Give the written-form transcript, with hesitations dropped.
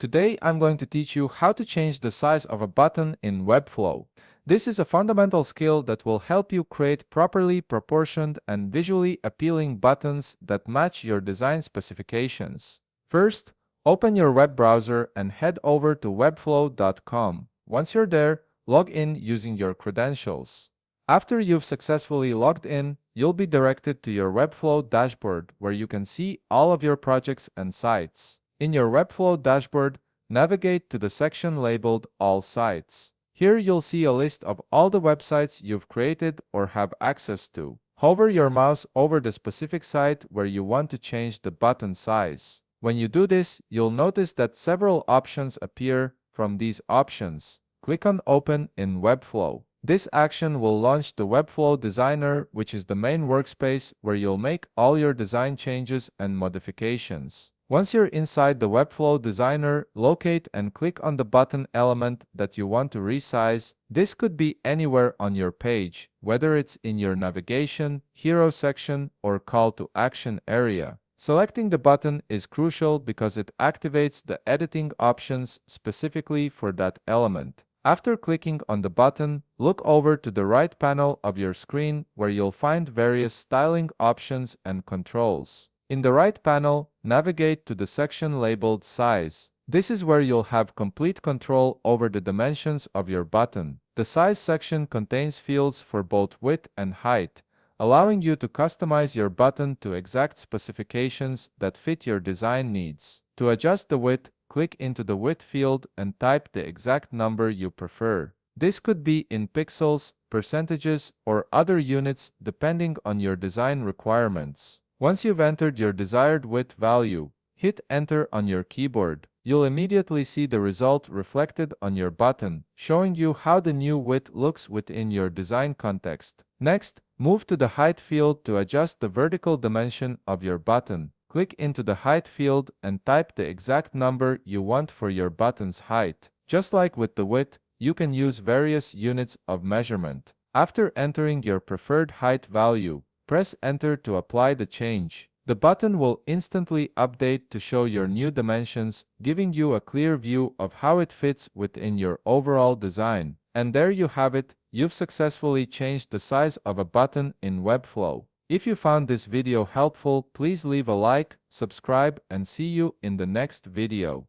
Today I'm going to teach you how to change the size of a button in Webflow. This is a fundamental skill that will help you create properly proportioned and visually appealing buttons that match your design specifications. First, open your web browser and head over to webflow.com. Once you're there, log in using your credentials. After you've successfully logged in, you'll be directed to your Webflow dashboard where you can see all of your projects and sites. In your Webflow dashboard, navigate to the section labeled All Sites. Here you'll see a list of all the websites you've created or have access to. Hover your mouse over the specific site where you want to change the button size. When you do this, you'll notice that several options appear. From these options, click on Open in Webflow. This action will launch the Webflow Designer, which is the main workspace where you'll make all your design changes and modifications. Once you're inside the Webflow Designer, locate and click on the button element that you want to resize. This could be anywhere on your page, whether it's in your navigation, hero section, or call to action area. Selecting the button is crucial because it activates the editing options specifically for that element. After clicking on the button, look over to the right panel of your screen where you'll find various styling options and controls. In the right panel, navigate to the section labeled Size. This is where you'll have complete control over the dimensions of your button. The Size section contains fields for both width and height, allowing you to customize your button to exact specifications that fit your design needs. To adjust the width, click into the width field and type the exact number you prefer. This could be in pixels, percentages, or other units depending on your design requirements. Once you've entered your desired width value, hit Enter on your keyboard. You'll immediately see the result reflected on your button, showing you how the new width looks within your design context. Next, move to the Height field to adjust the vertical dimension of your button. Click into the Height field and type the exact number you want for your button's height. Just like with the width, you can use various units of measurement. After entering your preferred height value, press Enter to apply the change. The button will instantly update to show your new dimensions, giving you a clear view of how it fits within your overall design. And there you have it, you've successfully changed the size of a button in Webflow. If you found this video helpful, please leave a like, subscribe, and see you in the next video.